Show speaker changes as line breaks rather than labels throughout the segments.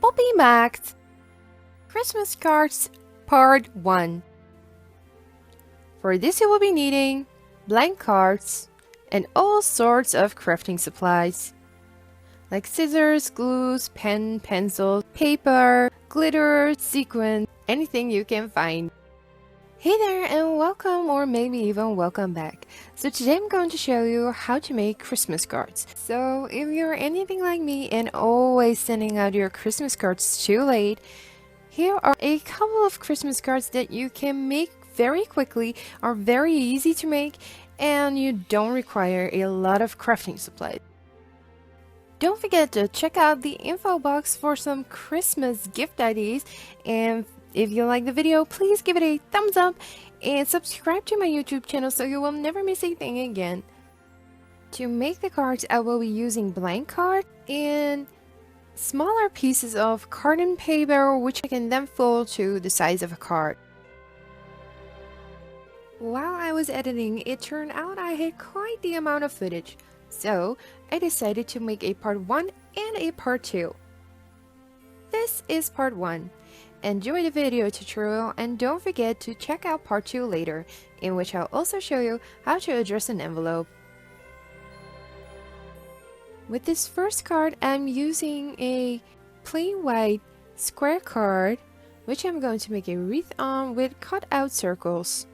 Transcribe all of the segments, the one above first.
Poppy Max Christmas Cards Part 1. For this you will be needing blank cards and all sorts of crafting supplies like scissors, glues, pen, pencils, paper, glitter, sequins, anything you can find. Hey there and welcome, or maybe even welcome back. So today I'm going to show you how to make Christmas cards. So if you're anything like me and always sending out your Christmas cards too late, here are a couple of Christmas cards that you can make very quickly, are very easy to make, and you don't require a lot of crafting supplies. Don't forget to check out the info box for some Christmas gift ideas, and if you like the video, please give it a thumbs up and subscribe to my YouTube channel so you will never miss a thing again. To make the cards, I will be using blank cards and smaller pieces of carton paper, which I can then fold to the size of a card. While I was editing, it turned out I had quite the amount of footage, so I decided to make a part 1 and a part 2. This is part 1. Enjoy the video tutorial and don't forget to check out part 2 later, in which I'll also show you how to address an envelope. With this first card, I'm using a plain white square card, which I'm going to make a wreath on with cut out circles.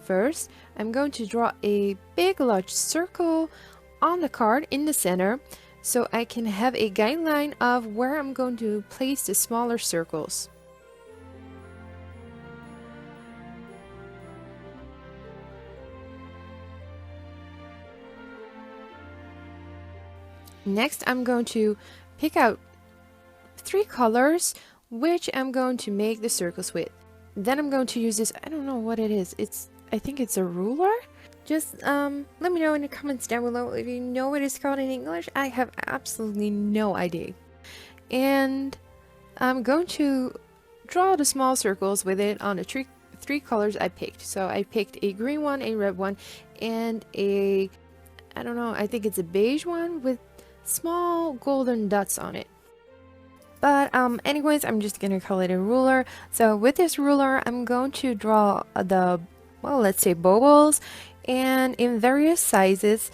First, I'm going to draw a big large circle on the card in the center, so I can have a guideline of where I'm going to place the smaller circles. Next, I'm going to pick out 3 colors, which I'm going to make the circles with. Then I'm going to use this, I don't know what it is, I think it's a ruler? Just let me know in the comments down below if you know what it's called in English. I have absolutely no idea. And I'm going to draw the small circles with it on the three colors I picked. So I picked a green one, a red one, and I don't know, I think it's a beige one with small golden dots on it. But anyways, I'm just gonna call it a ruler. So with this ruler, I'm going to draw the, well, let's say bubbles, and in various sizes,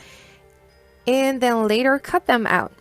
and then later cut them out.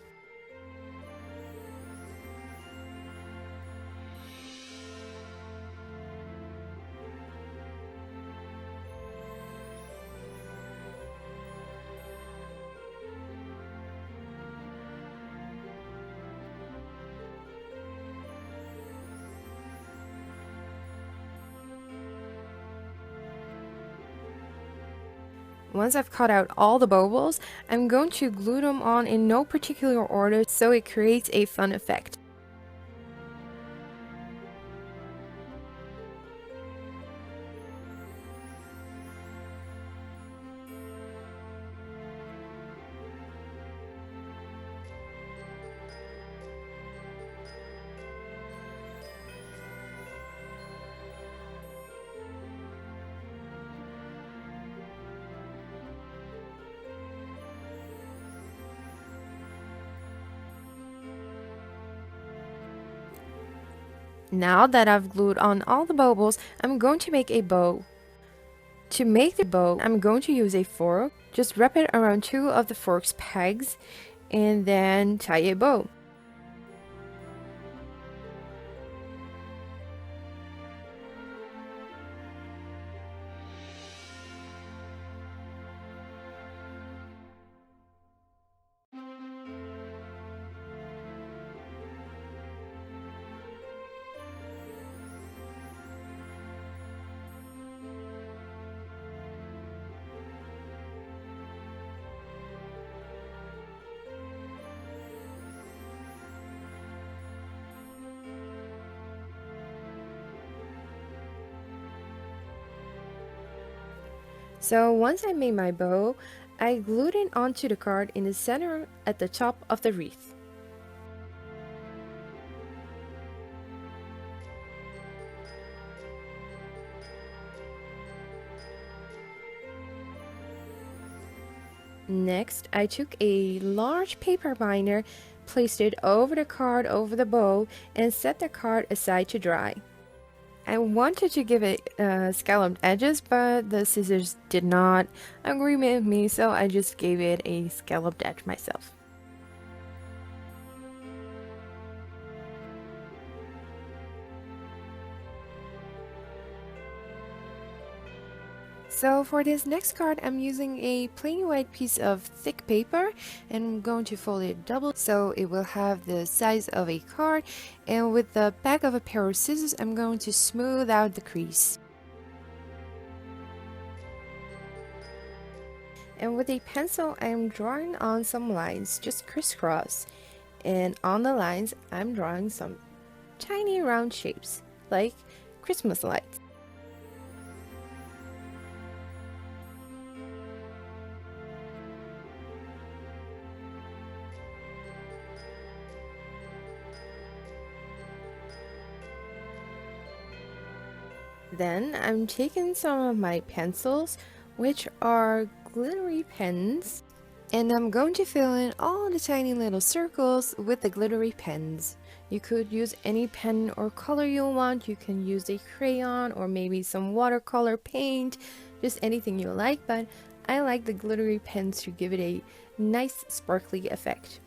Once I've cut out all the bubbles, I'm going to glue them on in no particular order so it creates a fun effect. Now that I've glued on all the bubbles, I'm going to make a bow. To make the bow, I'm going to use a fork. Just wrap it around 2 of the fork's pegs and then tie a bow. So once I made my bow, I glued it onto the card in the center at the top of the wreath. Next, I took a large paper binder placed it over the card over the bowl and set the card aside to dry. I wanted to give it scalloped edges, but the scissors did not agree with me, so I just gave it a scalloped edge myself. So for this next card, I'm using a plain white piece of thick paper and I'm going to fold it double so it will have the size of a card, and with the back of a pair of scissors, I'm going to smooth out the crease. And with a pencil, I'm drawing on some lines, just crisscross. And on the lines, I'm drawing some tiny round shapes, like Christmas lights. Then I'm taking some of my pencils, which are glittery pens, and I'm going to fill in all the tiny little circles with the glittery pens. You could use any pen or color you want. You can use a crayon or maybe some watercolor paint, just anything you like, but I like the glittery pens to give it a nice sparkly effect.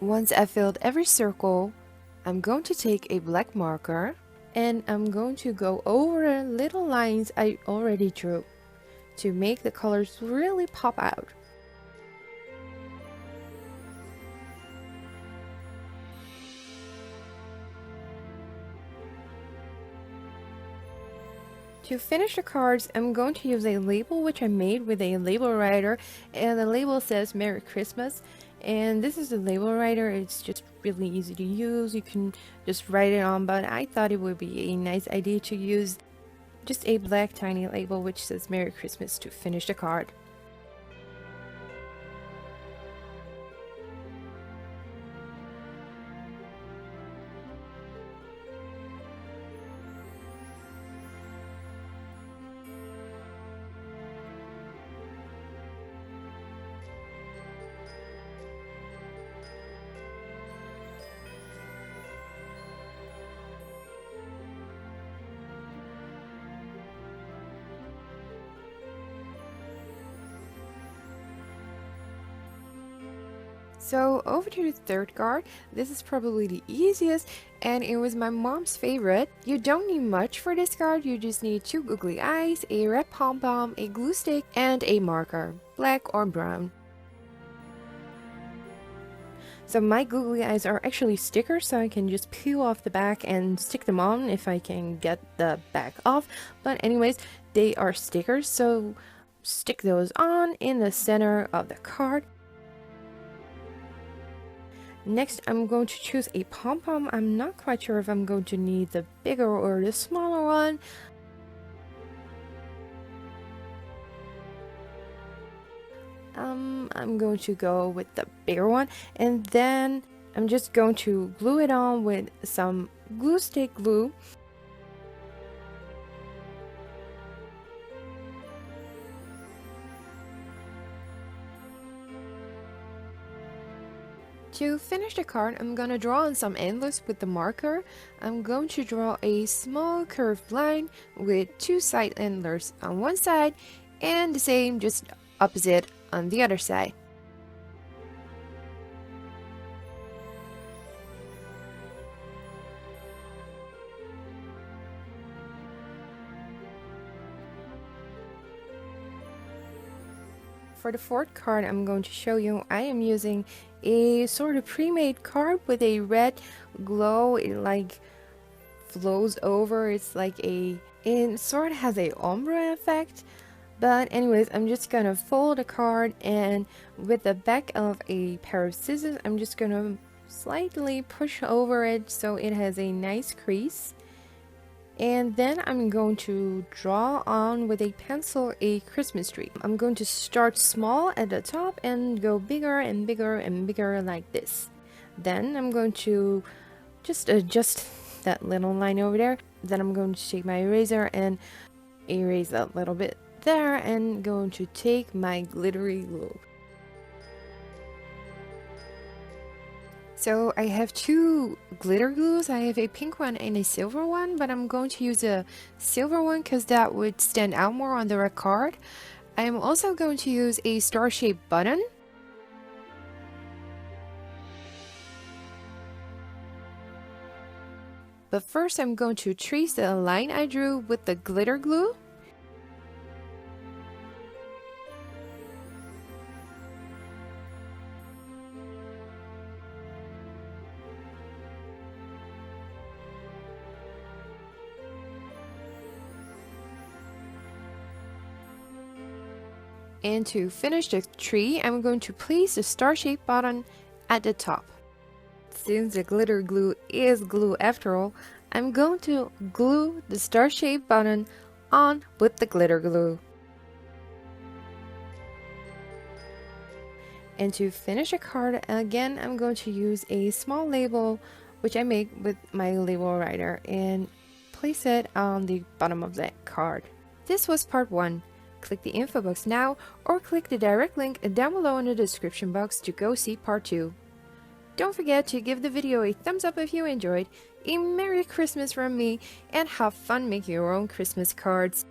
Once I've filled every circle, I'm going to take a black marker and I'm going to go over the little lines I already drew to make the colors really pop out. To finish the cards, I'm going to use a label which I made with a label writer, and the label says Merry Christmas. And this is the label writer. It's just really easy to use. You can just write it on, but I thought it would be a nice idea to use just a black tiny label which says Merry Christmas to finish the card. So over to the third card. This is probably the easiest and it was my mom's favorite. You don't need much for this card. You just need 2 googly eyes, a red pom-pom, a glue stick, and a marker, black or brown. So my googly eyes are actually stickers, so I can just peel off the back and stick them on if I can get the back off. But anyways, they are stickers, so stick those on in the center of the card. Next, I'm going to choose a pom-pom. I'm not quite sure if I'm going to need the bigger or the smaller one. I'm going to go with the bigger one, and then I'm just going to glue it on with some glue stick glue. To finish the card, I'm gonna draw on some endless with the marker. I'm going to draw a small curved line with 2 side endless on one side and the same just opposite on the other side. For the fourth card I'm going to show you, I am using a sort of pre-made card with a red glow. It like flows over. It's like it sort of has a ombre effect. But anyways, I'm just gonna fold the card, and with the back of a pair of scissors, I'm just gonna slightly push over it so it has a nice crease. And then I'm going to draw on with a pencil a Christmas tree. I'm going to start small at the top and go bigger and bigger and bigger like this. Then I'm going to just adjust that little line over there. Then I'm going to take my eraser and erase that little bit there, and going to take my glittery glue. So I have two glitter glues. I have a pink one and a silver one, but I'm going to use a silver one because that would stand out more on the red card. I am also going to use a star-shaped button. But first I'm going to trace the line I drew with the glitter glue. And to finish the tree, I'm going to place the star-shaped button at the top. Since the glitter glue is glue after all, I'm going to glue the star-shaped button on with the glitter glue. And to finish a card, again, I'm going to use a small label, which I make with my label writer, and place it on the bottom of that card. This was part 1. Click the info box now, or click the direct link down below in the description box to go see part 2. Don't forget to give the video a thumbs up if you enjoyed, a Merry Christmas from me, and have fun making your own Christmas cards.